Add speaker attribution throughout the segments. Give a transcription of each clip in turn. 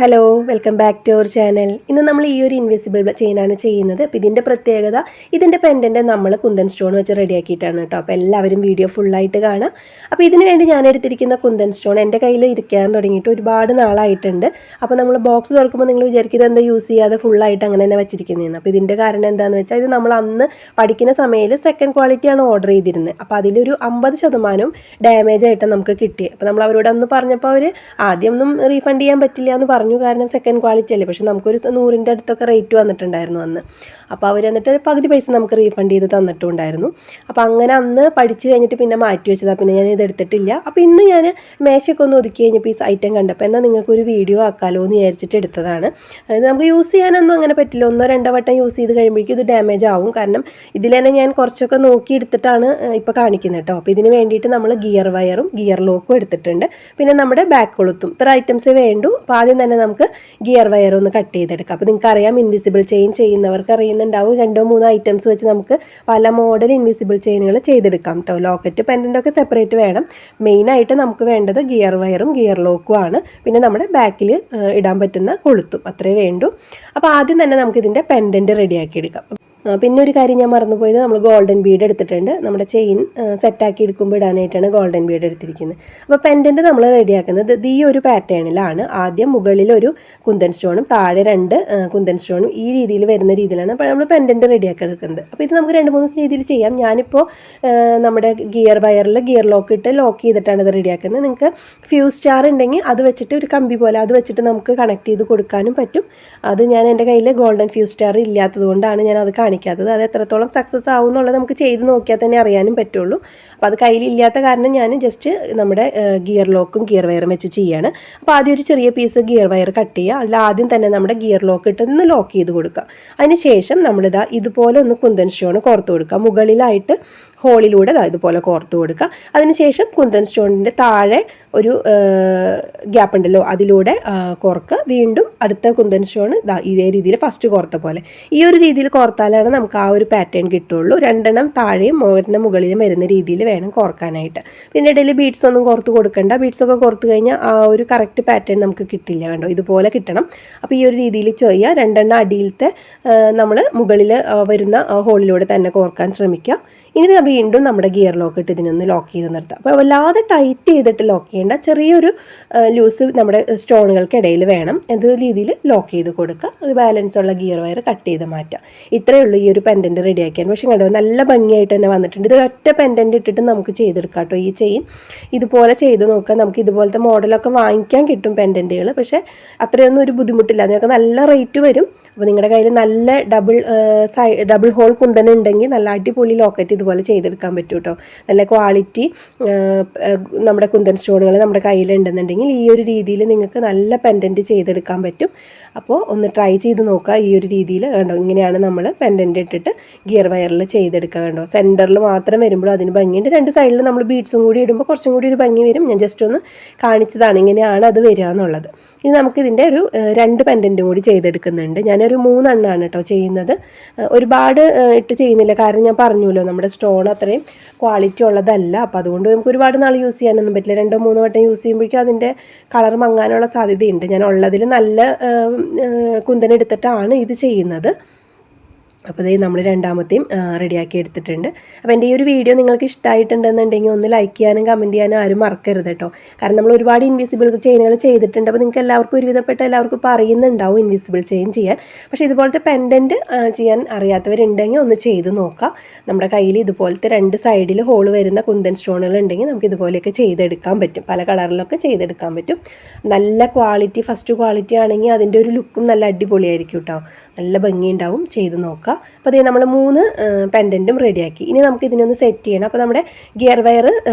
Speaker 1: Hello welcome back to our channel. ഇന്ന് നമ്മൾ ഈ ഒരു ഇൻവിസിബിൾ ചെയിനാണ് ചെയ്യുന്നത്. അപ്പോൾ ഇതിൻ്റെ പ്രത്യേകത, ഇതിൻ്റെ പെൻഡൻറ്റ് നമ്മൾ കുന്തൻ സ്റ്റോൺ വെച്ച് റെഡിയാക്കിയിട്ടാണ് കേട്ടോ. അപ്പോൾ എല്ലാവരും വീഡിയോ ഫുള്ളായിട്ട് കാണാം. അപ്പോൾ ഇതിന് വേണ്ടി ഞാൻ എടുത്തിരിക്കുന്ന കുന്തൻ സ്റ്റോൺ എൻ്റെ കയ്യിൽ ഇരിക്കാൻ തുടങ്ങിയിട്ട് ഒരുപാട് നാളായിട്ടുണ്ട്. അപ്പോൾ നമ്മൾ ബോക്സ് തുറക്കുമ്പോൾ നിങ്ങൾ വിചാരിക്കുന്നത് എന്താ യൂസ് ചെയ്യാതെ ഫുള്ളായിട്ട് അങ്ങനെ തന്നെ വെച്ചിരിക്കുന്നതെന്ന്. അപ്പോൾ ഇതിൻ്റെ കാരണം എന്താണെന്ന് വെച്ചാൽ, ഇത് നമ്മൾ അന്ന് പഠിക്കുന്ന സമയത്ത് സെക്കൻഡ് ക്വാളിറ്റിയാണ് ഓർഡർ ചെയ്തിരുന്നത്. അപ്പോൾ അതിലൊരു 50% ഡാമേജ് ആയിട്ട് നമുക്ക് കിട്ടി. അപ്പോൾ നമ്മൾ അവരോട് അന്ന് പറഞ്ഞപ്പോൾ അവർ ആദ്യം ഒന്നും റീഫണ്ട് ചെയ്യാൻ പറ്റില്ല എന്ന് പറഞ്ഞു. കാരണം സെക്കൻഡ് ക്വാളിറ്റി അല്ലേ. പക്ഷെ നമുക്കൊരു 100ൻ്റെ അടുത്തൊക്കെ റേറ്റ് വന്നിട്ടുണ്ടായിരുന്നു അന്ന്. അപ്പോൾ അവർ എന്നിട്ട് പകുതി പൈസ നമുക്ക് റീഫണ്ട് ചെയ്ത് തന്നിട്ടുണ്ടായിരുന്നു. അപ്പോൾ അങ്ങനെ അന്ന് പഠിച്ച് കഴിഞ്ഞിട്ട് പിന്നെ മാറ്റി വെച്ചതാണ്. പിന്നെ ഞാൻ ഇത് എടുത്തിട്ടില്ല. അപ്പോൾ ഇന്ന് ഞാൻ മേശയൊക്കെ ഒന്ന് ഒതുക്കി കഴിഞ്ഞപ്പോൾ ഈ ഐറ്റം കണ്ടപ്പോൾ എന്നാൽ നിങ്ങൾക്കൊരു വീഡിയോ ആക്കാമല്ലോ എന്ന് വിചാരിച്ചിട്ട് എടുത്തതാണ്. അതായത് നമുക്ക് യൂസ് ചെയ്യാനൊന്നും അങ്ങനെ പറ്റില്ല. 1-2 വട്ടം യൂസ് ചെയ്ത് കഴിയുമ്പോഴേക്കും ഇത് ഡാമേജ് ആവും. കാരണം ഇതിൽ തന്നെ ഞാൻ കുറച്ചൊക്കെ നോക്കി എടുത്തിട്ടാണ് ഇപ്പോൾ കാണിക്കുന്നത് കേട്ടോ. അപ്പോൾ ഇതിന് വേണ്ടിയിട്ട് നമ്മൾ ഗിയർ വയറും ഗിയർ ലോക്കും എടുത്തിട്ടുണ്ട്. പിന്നെ നമ്മുടെ ബാക്ക് കൊളുത്തും, ഇത്ര ഐറ്റംസേ വേണ്ടൂ. അപ്പോൾ ആദ്യം തന്നെ നമുക്ക് ഗിയർ വയർ ഒന്ന് കട്ട് ചെയ്തെടുക്കാം. അപ്പോൾ നിങ്ങൾക്ക് അറിയാം, ഇൻവിസിബിൾ ചെയിൻ ചെയ്യുന്നവർക്ക് അറിയുന്നുണ്ടാവും, 2-3 ഐറ്റംസ് വെച്ച് നമുക്ക് പല മോഡൽ ഇൻവിസിബിൾ ചെയിനുകൾ ചെയ്തെടുക്കാം കേട്ടോ. ലോക്കറ്റ് പെൻഡൻ്റൊക്കെ സെപ്പറേറ്റ് വേണം. മെയിനായിട്ട് നമുക്ക് വേണ്ടത് ഗിയർ വയറും ഗിയർ ലോക്കും ആണ്. പിന്നെ നമ്മുടെ ബാക്കിൽ ഇടാൻ പറ്റുന്ന കൊളുത്തും, അത്രേ വേണ്ടൂ. അപ്പോൾ ആദ്യം തന്നെ നമുക്കിതിൻ്റെ പെൻഡൻറ്റ് റെഡിയാക്കി എടുക്കാം. പിന്നെ ഒരു കാര്യം ഞാൻ മറന്നുപോയത്, നമ്മൾ ഗോൾഡൻ ബീഡ് എടുത്തിട്ടുണ്ട്. നമ്മുടെ ചെയിൻ സെറ്റാക്കി എടുക്കുമ്പോൾ ഇടാനായിട്ടാണ് ഗോൾഡൻ ബീഡ് എടുത്തിരിക്കുന്നത്. അപ്പോൾ പെൻഡൻറ്റ് നമ്മൾ റെഡിയാക്കുന്നത് ഈ ഒരു പാറ്റേണിലാണ്. ആദ്യം മുകളിലൊരു കുന്തൻ സ്റ്റോണും താഴെ 2 കുന്തൻ സ്റ്റോണും ഈ രീതിയിൽ വരുന്ന രീതിയിലാണ് അപ്പോൾ നമ്മൾ പെൻഡൻറ്റ് റെഡിയാക്കി എടുക്കുന്നത്. അപ്പോൾ ഇത് നമുക്ക് 2-3 രീതിയിൽ ചെയ്യാം. ഞാനിപ്പോൾ നമ്മുടെ ഗിയർ വയറിൽ ഗിയർ ലോക്ക് ഇട്ട് ലോക്ക് ചെയ്തിട്ടാണ് ഇത് റെഡിയാക്കുന്നത്. നിങ്ങൾക്ക് ഫ്യൂസ് സ്റ്റാർ ഉണ്ടെങ്കിൽ അത് വെച്ചിട്ട് ഒരു കമ്പി പോലെ അത് വെച്ചിട്ട് നമുക്ക് കണക്ട് ചെയ്ത് കൊടുക്കാനും പറ്റും. അത് ഞാൻ എൻ്റെ കയ്യിൽ ഗോൾഡൻ ഫ്യൂസ് സ്റ്റാർ ഇല്ലാത്തത് കൊണ്ടാണ് ഞാൻ അത് കാണിക്കാത്തത്. അത് എത്രത്തോളം സക്സസ് ആവും എന്നുള്ളത് നമുക്ക് ചെയ്ത് നോക്കിയാൽ തന്നെ അറിയാനും പറ്റുള്ളൂ. അപ്പോൾ അത് കയ്യിലില്ലാത്ത കാരണം ഞാൻ ജസ്റ്റ് നമ്മുടെ ഗിയർ ലോക്കും ഗിയർ വയറും വെച്ച് ചെയ്യാണ്. അപ്പോൾ ആദ്യം ഒരു ചെറിയ പീസ് ഗിയർ വയർ കട്ട് ചെയ്യുക. അതിൽ ആദ്യം തന്നെ നമ്മുടെ ഗിയർ ലോക്ക് ഇട്ട് ഒന്ന് ലോക്ക് ചെയ്ത് കൊടുക്കുക. അതിന് ശേഷം നമ്മളിതാ ഇതുപോലെ ഒന്ന് കുന്തൻ സ്റ്റോൺ കോർത്ത് കൊടുക്കുക. മുകളിലായിട്ട് ഹോളിലൂടെ ഇതുപോലെ കോർത്ത് കൊടുക്കുക. അതിനുശേഷം കുന്തൻ സ്റ്റോണിൻ്റെ താഴെ ഒരു ഗ്യാപ്പ് ഉണ്ടല്ലോ, അതിലൂടെ കോർക്കുക. വീണ്ടും അടുത്ത കുന്തൻ സ്റ്റോൺ ഇതേ രീതിയിൽ ഫസ്റ്റ് കോർത്ത പോലെ ഈ ഒരു രീതിയിൽ കോർത്താലാണ് നമുക്ക് ആ ഒരു പാറ്റേൺ കിട്ടുള്ളൂ. 2 താഴെയും 1 മുകളിലും വരുന്ന രീതിയിൽ വേണം കോർക്കാനായിട്ട്. പിന്നെ ഇടയിൽ ബീഡ്സ് ഒന്നും കോർത്ത് കൊടുക്കണ്ട. ബീഡ്സൊക്കെ കോർത്ത് കഴിഞ്ഞാൽ ആ ഒരു കറക്റ്റ് പാറ്റേൺ നമുക്ക് കിട്ടില്ല. കണ്ടോ, ഇതുപോലെ കിട്ടണം. അപ്പോൾ ഈ ഒരു രീതിയിൽ ചെയ്യുക. 2 അടിയിലത്തെ നമ്മൾ മുകളിൽ വരുന്ന ഹോളിലൂടെ തന്നെ കോർക്കാൻ ശ്രമിക്കുക. ഇനി വീണ്ടും നമ്മുടെ ഗിയർ ലോക്ക് ഇട്ട് ഇതിനൊന്ന് ലോക്ക് ചെയ്ത് നിർത്താം. അപ്പോൾ വല്ലാതെ ടൈറ്റ് ചെയ്തിട്ട് ലോക്ക് ചെയ്യേണ്ട, ചെറിയൊരു ലൂസ് നമ്മുടെ സ്റ്റോണുകൾക്കിടയിൽ വേണം. എന്ത് രീതിയിൽ ലോക്ക് ചെയ്ത് കൊടുക്കുക. അത് ബാലൻസ് ഉള്ള ഗിയർ വയർ കട്ട് ചെയ്ത് മാറ്റാം. ഇത്രയേ ഉള്ളൂ ഈ ഒരു പെൻഡൻറ്റ് റെഡിയാക്കാൻ. പക്ഷേ കണ്ടോ, നല്ല ഭംഗിയായിട്ട് തന്നെ വന്നിട്ടുണ്ട്. ഇത് ഒറ്റ പെൻഡൻറ്റ് ഇട്ടിട്ട് നമുക്ക് ചെയ്തെടുക്കാം കേട്ടോ. ഈ ചെയിൻ ഇതുപോലെ ചെയ്ത് നോക്കുക. നമുക്ക് ഇതുപോലത്തെ മോഡലൊക്കെ വാങ്ങിക്കാൻ കിട്ടും പെൻഡൻറ്റുകൾ. പക്ഷേ അത്രയൊന്നും ഒരു ബുദ്ധിമുട്ടില്ല. അതിനൊക്കെ നല്ല റേറ്റ് വരും. അപ്പോൾ നിങ്ങളുടെ കയ്യിൽ നല്ല ഡബിൾ ഹോൾ കുന്തൻ ഉണ്ടെങ്കിൽ നല്ല അടിപൊളി ലോക്കറ്റ് ഇതുപോലെ ചെയ്തെടുക്കാൻ പറ്റും കേട്ടോ. നല്ല ക്വാളിറ്റി നമ്മുടെ കുന്തൻ സ്റ്റോണുകൾ നമ്മുടെ കയ്യിലുണ്ടെന്നുണ്ടെങ്കിൽ ഈ ഒരു രീതിയിൽ നിങ്ങൾക്ക് നല്ല പെൻഡൻറ്റ് ചെയ്തെടുക്കാൻ പറ്റും. അപ്പോൾ ഒന്ന് ട്രൈ ചെയ്ത് നോക്കുക. ഈ ഒരു രീതിയിൽ കണ്ടോ, ഇങ്ങനെയാണ് നമ്മൾ പെൻഡൻറ്റ് ഇട്ടിട്ട് ഗിയർ വയറിൽ ചെയ്തെടുക്കുക. കണ്ടോ, സെൻറ്ററിൽ മാത്രം വരുമ്പോഴും അതിന് ഭംഗിയുണ്ട്. 2 സൈഡിൽ നമ്മൾ ബീഡ്സും കൂടി ഇടുമ്പോൾ കുറച്ചും കൂടി ഒരു ഭംഗി വരും. ഞാൻ ജസ്റ്റ് ഒന്ന് കാണിച്ചതാണ് ഇങ്ങനെയാണ് അത് വരിക എന്നുള്ളത്. ഇനി നമുക്കിതിൻ്റെ ഒരു 2 പെൻഡൻറ്റും കൂടി ചെയ്തെടുക്കുന്നുണ്ട്. ഞാനൊരു 3 എണ്ണമാണ് കേട്ടോ ചെയ്യുന്നത്. ഒരുപാട് ഇട്ട് ചെയ്യുന്നില്ല, കാരണം ഞാൻ പറഞ്ഞല്ലോ നമ്മുടെ സ്റ്റോൺ അത്രയും ക്വാളിറ്റി ഉള്ളതല്ല. അപ്പോൾ അതുകൊണ്ട് നമുക്ക് ഒരുപാട് നാൾ യൂസ് ചെയ്യാനൊന്നും പറ്റില്ല. 2-3 വട്ടം യൂസ് ചെയ്യുമ്പോഴേക്കും അതിൻ്റെ കളർ മങ്ങാനുള്ള സാധ്യതയുണ്ട്. ഞാൻ ഉള്ളതിൽ നല്ല കുന്തൻ എടുത്തിട്ടാണ് ഇത് ചെയ്യുന്നത്. അപ്പോൾ ഇതേ നമ്മൾ 2ാമത്തെയും റെഡിയാക്കി എടുത്തിട്ടുണ്ട്. അപ്പോൾ എൻ്റെ ഈ ഒരു വീഡിയോ നിങ്ങൾക്ക് ഇഷ്ടമായിട്ടുണ്ടെന്നുണ്ടെങ്കിൽ ഒന്ന് ലൈക്ക് ചെയ്യാനും കമൻറ്റ് ചെയ്യാനും ആരും മറക്കരുത് കേട്ടോ. കാരണം നമ്മൾ ഒരുപാട് ഇൻവിസിബിൾ ചെയിനുകൾ ചെയ്തിട്ടുണ്ട്. അപ്പോൾ നിങ്ങൾക്ക് എല്ലാവർക്കും ഒരുവിധപ്പെട്ട എല്ലാവർക്കും ഇപ്പോൾ അറിയുന്നുണ്ടാവും ഇൻവിസിബിൾ ചെയിൻ ചെയ്യാൻ. പക്ഷേ ഇതുപോലത്തെ പെൻഡൻറ്റ് ചെയ്യാൻ അറിയാത്തവരുണ്ടെങ്കിൽ ഒന്ന് ചെയ്ത് നോക്കാം. നമ്മുടെ കയ്യിൽ ഇതുപോലത്തെ 2 സൈഡിൽ ഹോൾ വരുന്ന കുന്തൻ സ്റ്റോണുകൾ ഉണ്ടെങ്കിൽ നമുക്ക് ഇതുപോലെയൊക്കെ ചെയ്തെടുക്കാൻ പറ്റും. പല കളറിലൊക്കെ ചെയ്തെടുക്കാൻ പറ്റും. നല്ല ക്വാളിറ്റി, ഫസ്റ്റ് ക്വാളിറ്റി ആണെങ്കിൽ അതിൻ്റെ ഒരു ലുക്കും നല്ല അടിപൊളിയായിരിക്കും കേട്ടോ. നല്ല ഭംഗിയുണ്ടാവും. ചെയ്ത് നോക്കാം. അപ്പോൾ അതേ നമ്മൾ 3 പെൻഡൻറ്റും റെഡിയാക്കി. ഇനി നമുക്ക് ഇതിനൊന്ന് സെറ്റ് ചെയ്യണം. അപ്പോൾ നമ്മുടെ ഗിയർ വയർ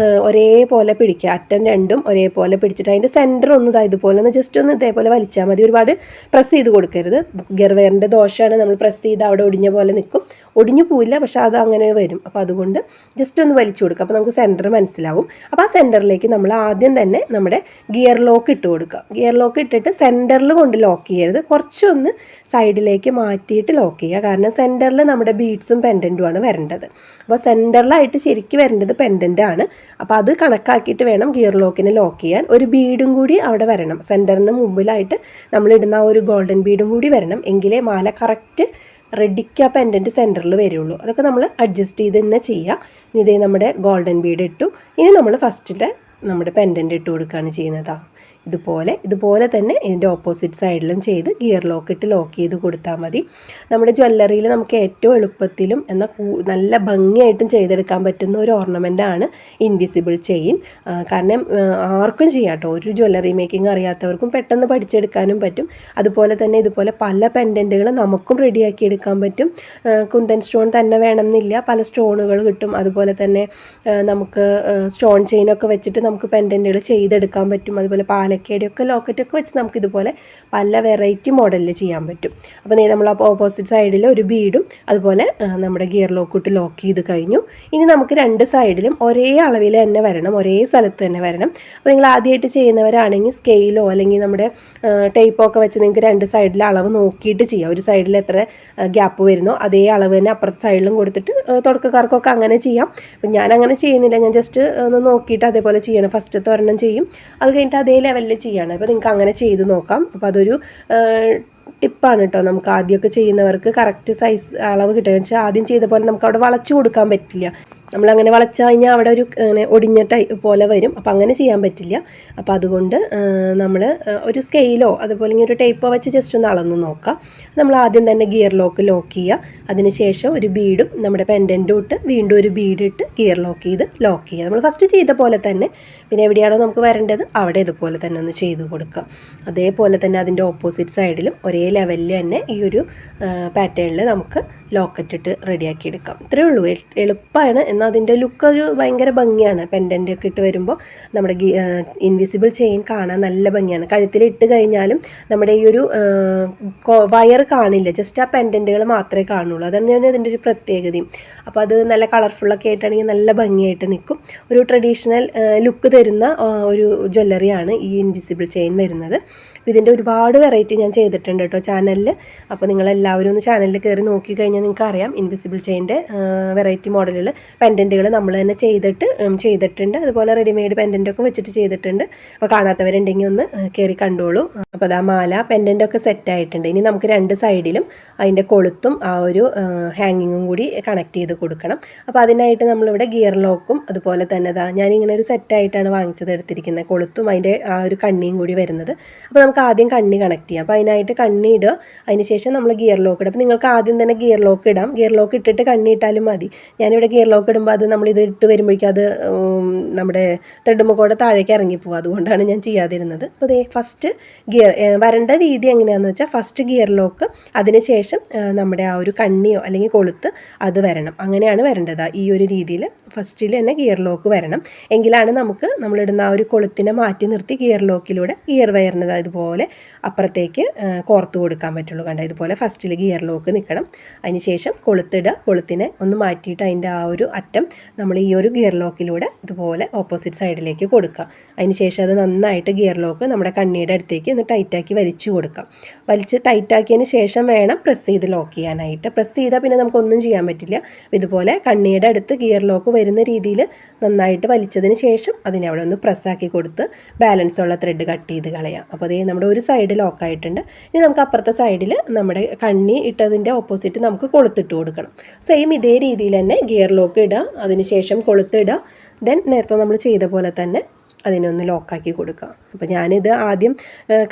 Speaker 1: ഒരേപോലെ പിടിക്കുക. അറ്റം 2ഉം ഒരേപോലെ പിടിച്ചിട്ട് അതിൻ്റെ സെൻറ്റർ ഒന്ന് ഇതുപോലെ ഒന്ന് ജസ്റ്റ് ഒന്ന് ഇതേപോലെ വലിച്ചാൽ മതി. ഒരുപാട് പ്രസ് ചെയ്ത് കൊടുക്കരുത്. ഗിയർ വയറിൻ്റെ ദോഷമാണ്, നമ്മൾ പ്രസ് ചെയ്ത് അവിടെ ഒടിഞ്ഞ പോലെ നിൽക്കും. ഒടിഞ്ഞു പോയില്ല, പക്ഷെ അത് അങ്ങനെ വരും. അപ്പോൾ അതുകൊണ്ട് ജസ്റ്റ് ഒന്ന് വലിച്ചു കൊടുക്കുക. അപ്പോൾ നമുക്ക് സെൻറ്റർ മനസ്സിലാവും. അപ്പോൾ ആ സെൻറ്ററിലേക്ക് നമ്മൾ ആദ്യം തന്നെ നമ്മുടെ ഗിയർ ലോക്ക് ഇട്ട് കൊടുക്കുക. ഗിയർ ലോക്ക് ഇട്ടിട്ട് സെൻറ്ററിൽ കൊണ്ട് ലോക്ക് ചെയ്യരുത്, കുറച്ചൊന്ന് സൈഡിലേക്ക് മാറ്റിയിട്ട് ലോക്ക് ചെയ്യുക. കാരണം സെൻറ്ററിൽ നമ്മുടെ ബീഡ്സും പെൻഡൻറ്റുമാണ് വരേണ്ടത്. അപ്പോൾ സെൻറ്ററിലായിട്ട് ശരിക്കും വരേണ്ടത് പെൻഡൻ്റ് ആണ്. അപ്പോൾ അത് കണക്കാക്കിയിട്ട് വേണം ഗിയർ ലോക്കിനെ ലോക്ക് ചെയ്യാൻ. ഒരു ബീഡും കൂടി അവിടെ വരണം, സെൻറ്ററിന് മുമ്പിലായിട്ട് നമ്മളിടുന്ന ആ ഒരു ഗോൾഡൻ ബീഡും കൂടി വരണം, എങ്കിലേ മാല കറക്റ്റ് റെഡിക്ക് ആ പെൻഡൻറ്റ് സെൻറ്ററിൽ വരുള്ളൂ. അതൊക്കെ നമ്മൾ അഡ്ജസ്റ്റ് ചെയ്ത് തന്നെ ചെയ്യുക. ഇതേ നമ്മുടെ ഗോൾഡൻ ബീഡ് ഇട്ടു. ഇനി നമ്മൾ ഫസ്റ്റിലെ നമ്മുടെ പെൻഡൻറ്റ് ഇട്ട് കൊടുക്കുകയാണ് ചെയ്യുന്നത്. ഇതുപോലെ തന്നെ ഇതിൻ്റെ ഓപ്പോസിറ്റ് സൈഡിലും ചെയ്ത് ഗിയർ ലോക്ക് ഇട്ട് ലോക്ക് ചെയ്ത് കൊടുത്താൽ മതി. നമ്മുടെ ജ്വല്ലറിയിൽ നമുക്ക് ഏറ്റവും എളുപ്പത്തിലും എന്നാൽ നല്ല ഭംഗിയായിട്ടും ചെയ്തെടുക്കാൻ പറ്റുന്ന ഒരു ഓർണമെൻ്റാണ് ഇൻവിസിബിൾ ചെയിൻ. കാരണം ആർക്കും ചെയ്യാം കേട്ടോ, ഒരു ജ്വല്ലറി മേക്കിംഗ് അറിയാത്തവർക്കും പെട്ടെന്ന് പഠിച്ചെടുക്കാനും പറ്റും. അതുപോലെ തന്നെ ഇതുപോലെ പല പെൻഡൻറ്റുകൾ നമുക്കും റെഡിയാക്കി എടുക്കാൻ പറ്റും. കുന്തൻ സ്റ്റോൺ തന്നെ വേണമെന്നില്ല, പല സ്റ്റോണുകൾ കിട്ടും. അതുപോലെ തന്നെ നമുക്ക് സ്റ്റോൺ ചെയിനൊക്കെ വെച്ചിട്ട് നമുക്ക് പെൻഡൻറ്റുകൾ ചെയ്തെടുക്കാൻ പറ്റും. അതുപോലെ പാലക്കയുടെയൊക്കെ ലോക്കറ്റൊക്കെ വെച്ച് നമുക്കിതുപോലെ പല വെറൈറ്റി മോഡലിൽ ചെയ്യാൻ പറ്റും. അപ്പോൾ നമ്മൾ ഓപ്പോസിറ്റ് സൈഡിൽ ഒരു ബീഡും അതുപോലെ നമ്മുടെ ഗിയർ ലോക്ക് ഇട്ട് ലോക്ക് ചെയ്ത് കഴിഞ്ഞു. ഇനി നമുക്ക് രണ്ട് സൈഡിലും ഒരേ അളവിൽ തന്നെ വരണം, ഒരേ സ്ഥലത്ത് തന്നെ വരണം. അപ്പോൾ നിങ്ങൾ ആദ്യമായിട്ട് ചെയ്യുന്നവരാണെങ്കിൽ സ്കെയിലോ അല്ലെങ്കിൽ നമ്മുടെ ടേപ്പൊക്കെ വെച്ച് നിങ്ങൾക്ക് രണ്ട് സൈഡിൽ അളവ് നോക്കിയിട്ട് ചെയ്യാം. ഒരു സൈഡിൽ എത്ര ഗ്യാപ്പ് വരുന്നോ അതേ അളവ് തന്നെ അപ്പുറത്തെ സൈഡിലും കൊടുത്തിട്ട് തുടക്കക്കാർക്കൊക്കെ അങ്ങനെ ചെയ്യാം. അപ്പം ഞാൻ അങ്ങനെ ചെയ്യുന്നില്ല, ഞാൻ ജസ്റ്റ് ഒന്ന് നോക്കിയിട്ട് അതേപോലെ ചെയ്യണം. ഫസ്റ്റത്തെ ഒരെണ്ണം ചെയ്യും, അത് കഴിഞ്ഞിട്ട് അതേ ലെവലിൽ ചെയ്യാണ്. അപ്പോൾ നിങ്ങൾക്ക് അങ്ങനെ ചെയ്ത് നോക്കാം. അപ്പോൾ അതൊരു ടിപ്പാണ് കേട്ടോ. നമുക്ക് ആദ്യമൊക്കെ ചെയ്യുന്നവർക്ക് കറക്റ്റ് സൈസ് അളവ് കിട്ടുക വെച്ചാൽ ആദ്യം ചെയ്ത പോലെ നമുക്ക് അവിടെ വളച്ചു കൊടുക്കാൻ പറ്റില്ല. നമ്മളങ്ങനെ വളച്ചു കഴിഞ്ഞാൽ അവിടെ ഒരു അങ്ങനെ ഒടിഞ്ഞ പോലെ വരും. അപ്പോൾ അങ്ങനെ ചെയ്യാൻ പറ്റില്ല. അപ്പോൾ അതുകൊണ്ട് നമ്മൾ ഒരു സ്കെയിലോ അതുപോലെ ഇങ്ങനെ ഒരു ടേപ്പോ വെച്ച് ജസ്റ്റ് ഒന്ന് അളന്ന് നോക്കാം. നമ്മൾ ആദ്യം തന്നെ ഗിയർ ലോക്ക് ചെയ്യുക. അതിനുശേഷം ഒരു ബീഡും നമ്മുടെ പെൻഡൻറ്റും ഇട്ട് വീണ്ടും ഒരു ബീഡ് ഇട്ട് ഗിയർ ലോക്ക് ചെയ്യുക. നമ്മൾ ഫസ്റ്റ് ചെയ്ത പോലെ തന്നെ, പിന്നെ എവിടെയാണോ നമുക്ക് വരേണ്ടത് അവിടെ ഇതുപോലെ തന്നെ ഒന്ന് ചെയ്ത് കൊടുക്കുക. അതേപോലെ തന്നെ അതിൻ്റെ ഓപ്പോസിറ്റ് സൈഡിലും ഒരേ ലെവലിൽ തന്നെ ഈ ഒരു പാറ്റേണിൽ നമുക്ക് ലോക്കറ്റ് ഇട്ട് റെഡിയാക്കി എടുക്കാം. ഇത്രയേ ഉള്ളൂ, എളുപ്പമാണ്. എന്നാൽ അതിൻ്റെ ലുക്ക് ഒരു ഭയങ്കര ഭംഗിയാണ്. പെൻഡൻ്റ് ഒക്കെ ഇട്ട് വരുമ്പോൾ നമ്മുടെ ഇൻവിസിബിൾ ചെയിൻ കാണാൻ നല്ല ഭംഗിയാണ്. കഴുത്തിൽ ഇട്ട് കഴിഞ്ഞാലും നമ്മുടെ ഈ ഒരു വയർ കാണില്ല, ജസ്റ്റ് ആ പെൻഡൻറ്റുകൾ മാത്രമേ കാണുള്ളൂ. അതാണ് ഞാൻ ഇതിൻ്റെ ഒരു പ്രത്യേകതയും. അപ്പോൾ അത് നല്ല കളർഫുള്ളൊക്കെ ആയിട്ടാണെങ്കിൽ നല്ല ഭംഗിയായിട്ട് നിൽക്കും. ഒരു ട്രഡീഷണൽ ലുക്ക് തരുന്ന ഒരു ജ്വല്ലറിയാണ് ഈ ഇൻവിസിബിൾ ചെയിൻ വരുന്നത്. ഇതിൻ്റെ ഒരുപാട് വെറൈറ്റി ഞാൻ ചെയ്തിട്ടുണ്ട് കേട്ടോ ചാനലിൽ. അപ്പോൾ നിങ്ങളെല്ലാവരും ഒന്ന് ചാനലിൽ കയറി നോക്കിക്കഴിഞ്ഞാൽ നിങ്ങൾക്ക് അറിയാം ഇൻവിസിബിൾ ചെയിൻ്റെ വെറൈറ്റി മോഡലുകൾ പെൻഡൻറ്റുകൾ നമ്മൾ തന്നെ ചെയ്തിട്ടുണ്ട്. അതുപോലെ റെഡിമെയ്ഡ് പെൻഡൻറ്റൊക്കെ വെച്ചിട്ട് ചെയ്തിട്ടുണ്ട്. അപ്പോൾ കാണാത്തവരുണ്ടെങ്കിൽ ഒന്ന് കയറി കണ്ടോളൂ. അപ്പോൾ അതാ മാല പെൻഡൻറ്റൊക്കെ സെറ്റായിട്ടുണ്ട്. ഇനി നമുക്ക് രണ്ട് സൈഡിലും അതിൻ്റെ കൊളുത്തും ആ ഒരു ഹാങ്ങിങ്ങും കൂടി കണക്ട് ചെയ്ത് കൊടുക്കണം. അപ്പോൾ അതിനായിട്ട് നമ്മളിവിടെ ഗിയർ ലോക്കും അതുപോലെ തന്നെ ഞാനിങ്ങനെ ഒരു സെറ്റായിട്ടാണ് വാങ്ങിച്ചത് എടുത്തിരിക്കുന്നത്. കൊളുത്തും അതിൻ്റെ ആ ഒരു കണ്ണിയും കൂടി വരുന്നത്. അപ്പോൾ നമുക്ക് ആദ്യം കണ്ണി കണക്ട് ചെയ്യാം. അപ്പോൾ അതിനായിട്ട് കണ്ണി ഇടുക, അതിന് ശേഷം നമ്മൾ ഗിയർ ലോക്ക് ഇടുക. അപ്പോൾ നിങ്ങൾക്ക് ആദ്യം തന്നെ ഗിയർ ലോക്ക് ഇടാം, ഗിയർ ലോക്ക് ഇട്ടിട്ട് കണ്ണി ഇട്ടാലും മതി. ഞാനിവിടെ ഗിയർ ലോക്ക് ഇടുമ്പോൾ അത് നമ്മളിത് ഇട്ട് വരുമ്പോഴേക്കും അത് നമ്മുടെ ത്രെഡുമ്മക്കൂടെ താഴേക്ക് ഇറങ്ങിപ്പോകും. അതുകൊണ്ടാണ് ഞാൻ ചെയ്യാതിരുന്നത്. അപ്പോൾ ഫസ്റ്റ് ഗിയർ വരേണ്ട രീതി എങ്ങനെയാണെന്ന് വെച്ചാൽ ഫസ്റ്റ് ഗിയർ ലോക്ക്, അതിനുശേഷം നമ്മുടെ ആ ഒരു കണ്ണിയോ അല്ലെങ്കിൽ കൊളുത്ത് അത് വരണം. അങ്ങനെയാണ് വരേണ്ടത്. ഈ ഒരു രീതിയിൽ ഫസ്റ്റിൽ തന്നെ ഗിയർ ലോക്ക് വരണം. എങ്കിലാണ് നമ്മളിടുന്ന ആ ഒരു കൊളുത്തിനെ മാറ്റി നിർത്തി ഗിയർ ലോക്കിലൂടെ ഗിയർ വയറിനത് ഇതുപോലെ അപ്പുറത്തേക്ക് കോർത്ത് കൊടുക്കാൻ പറ്റുള്ളൂ. കണ്ട ഇതുപോലെ ഫസ്റ്റിൽ ഗിയർ ലോക്ക് നിൽക്കണം. അതിന് ശേഷം കൊളുത്തിടുക, കൊളുത്തിനെ ഒന്ന് മാറ്റിയിട്ട് അതിൻ്റെ ആ ഒരു അറ്റം നമ്മൾ ഈ ഒരു ഗിയർ ലോക്കിലൂടെ ഇതുപോലെ ഓപ്പോസിറ്റ് സൈഡിലേക്ക് കൊടുക്കുക. അതിന് ശേഷം അത് നന്നായിട്ട് ഗിയർ ലോക്ക് നമ്മുടെ കണ്ണിയുടെ അടുത്തേക്ക് ഒന്ന് ടൈറ്റാക്കി വലിച്ചു കൊടുക്കാം. വലിച്ച് ടൈറ്റാക്കിയതിന് ശേഷം വേണം പ്രസ് ചെയ്ത് ലോക്ക് ചെയ്യാനായിട്ട്. പ്രസ് ചെയ്താൽ പിന്നെ നമുക്കൊന്നും ചെയ്യാൻ പറ്റില്ല. ഇതുപോലെ കണ്ണിയുടെ അടുത്ത് ഗിയർ ലോക്ക് വരുന്ന രീതിയിൽ നന്നായിട്ട് വലിച്ചതിന് ശേഷം അതിനെ അവിടെ ഒന്ന് പ്രസ്സാക്കി കൊടുത്ത് ബാലൻസ് ഉള്ള ത്രെഡ് കട്ട് ചെയ്ത് കളയാം. അപ്പോൾ അതേ നമ്മുടെ ഒരു സൈഡ് ലോക്കായിട്ടുണ്ട്. ഇനി നമുക്ക് അപ്പുറത്തെ സൈഡിൽ നമ്മുടെ കണ്ണി ഇട്ടതിൻ്റെ ഓപ്പോസിറ്റ് നമുക്ക് കൊളുത്തിട്ട് കൊടുക്കണം. സെയിം ഇതേ രീതിയിൽ തന്നെ ഗിയർ ലോക്ക് ഇടുക, അതിനുശേഷം കൊളുത്തിടുക. ദെൻ നേരത്തെ നമ്മൾ ചെയ്ത പോലെ തന്നെ അതിനൊന്ന് ലോക്കാക്കി കൊടുക്കുക. അപ്പോൾ ഞാനിത് ആദ്യം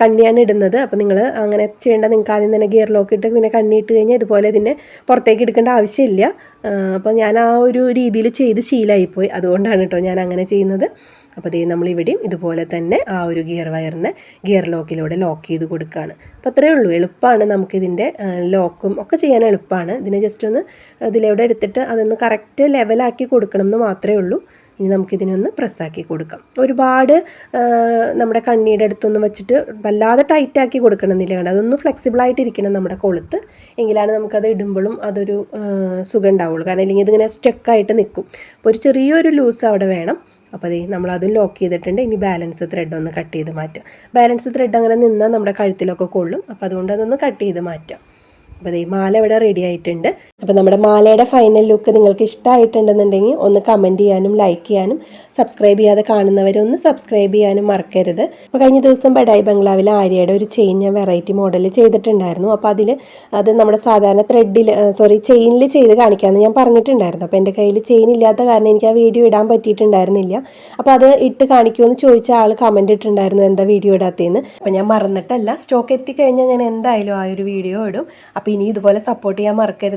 Speaker 1: കണ്ണിയാണ് ഇടുന്നത്. അപ്പോൾ നിങ്ങൾ അങ്ങനെ ചെയ്യേണ്ട, നിങ്ങൾക്ക് ആദ്യം തന്നെ ഗിയർ ലോക്ക് ഇട്ട് പിന്നെ കണ്ണി ഇട്ട് കഴിഞ്ഞാൽ ഇതുപോലെ ഇതിനെ പുറത്തേക്ക് എടുക്കേണ്ട ആവശ്യമില്ല. അപ്പോൾ ഞാൻ ആ ഒരു രീതിയിൽ ചെയ്ത് ശീലമായിപ്പോയി, അതുകൊണ്ടാണ് കേട്ടോ ഞാൻ അങ്ങനെ ചെയ്യുന്നത്. അപ്പോൾ അതേ നമ്മളിവിടെയും ഇതുപോലെ തന്നെ ആ ഒരു ഗിയർ വയറിനെ ഗിയർ ലോക്കിലൂടെ ലോക്ക് ചെയ്ത് കൊടുക്കുകയാണ്. അപ്പോൾ അത്രയേ ഉള്ളൂ, എളുപ്പമാണ്. നമുക്കിതിൻ്റെ ലോക്കും ഒക്കെ ചെയ്യാൻ എളുപ്പമാണ്. ഇതിനെ ജസ്റ്റ് ഒന്ന് ഇതിലൂടെ എടുത്തിട്ട് അതൊന്ന് കറക്റ്റ് ലെവലാക്കി കൊടുക്കണം എന്ന് മാത്രമേ ഉള്ളൂ. ഇനി നമുക്കിതിനൊന്ന് പ്രസ്സാക്കി കൊടുക്കാം. ഒരുപാട് നമ്മുടെ കണ്ണിയുടെ അടുത്തൊന്നും വെച്ചിട്ട് വല്ലാതെ ടൈറ്റാക്കി കൊടുക്കണമെന്നില്ല. കണ്ട് അതൊന്ന് ഫ്ലെക്സിബിളായിട്ടിരിക്കണം നമ്മുടെ കൊളുത്ത്, എങ്കിലാണ് നമുക്കത് ഇടുമ്പോഴും അതൊരു സുഖം ഉണ്ടാവുള്ളൂ. കാരണം ഇല്ലെങ്കിൽ ഇതിങ്ങനെ സ്റ്റക്കായിട്ട് നിൽക്കും. അപ്പോൾ ഒരു ചെറിയൊരു ലൂസ് അവിടെ വേണം. അപ്പോൾ അതേ നമ്മളതും ലോക്ക് ചെയ്തിട്ടുണ്ട്. ഇനി ബാലൻസ് ത്രെഡ് ഒന്ന് കട്ട് ചെയ്ത് മാറ്റാം. ബാലൻസ് ത്രെഡ് അങ്ങനെ നിന്നാൽ നമ്മുടെ കഴുത്തിലൊക്കെ കൊള്ളും. അപ്പോൾ അതുകൊണ്ട് അതൊന്ന് കട്ട് ചെയ്ത് മാറ്റാം. അപ്പോൾ ഈ മാല ഇവിടെ റെഡി ആയിട്ടുണ്ട്. അപ്പോൾ നമ്മുടെ മാലയുടെ ഫൈനൽ ലുക്ക് നിങ്ങൾക്ക് ഇഷ്ടമായിട്ടുണ്ടെന്നുണ്ടെങ്കിൽ ഒന്ന് കമൻറ്റ് ചെയ്യാനും ലൈക്ക് ചെയ്യാനും സബ്സ്ക്രൈബ് ചെയ്യാതെ കാണുന്നവരൊന്ന് സബ്സ്ക്രൈബ് ചെയ്യാനും മറക്കരുത്. അപ്പോൾ കഴിഞ്ഞ ദിവസം ബഡായി ബംഗ്ലാവിലെ ആര്യയുടെ ഒരു ചെയിൻ ഞാൻ വെറൈറ്റി മോഡൽ ചെയ്തിട്ടുണ്ടായിരുന്നു. അപ്പോൾ അത് നമ്മുടെ സാധാരണ ചെയിനിൽ ചെയ്ത് കാണിക്കാമെന്ന് ഞാൻ പറഞ്ഞിട്ടുണ്ടായിരുന്നു. അപ്പോൾ എൻ്റെ കയ്യിൽ ചെയിൻ ഇല്ലാത്ത കാരണം എനിക്ക് ആ വീഡിയോ ഇടാൻ പറ്റിയിട്ടുണ്ടായിരുന്നില്ല. അപ്പോൾ അത് ഇട്ട് കാണിക്കുമെന്ന് ചോദിച്ച ആൾ കമൻറ്റ് ഇട്ടിട്ടുണ്ടായിരുന്നു എന്താ വീഡിയോ ഇടാത്തതെന്ന്. അപ്പോൾ ഞാൻ മറന്നിട്ടല്ല, സ്റ്റോക്ക് എത്തിക്കഴിഞ്ഞാൽ ഞാൻ എന്തായാലും ആ ഒരു വീഡിയോ ഇടും. അപ്പോൾ ഇനി ഇതുപോലെ സപ്പോർട്ട് ചെയ്യാൻ മറക്കരുത്.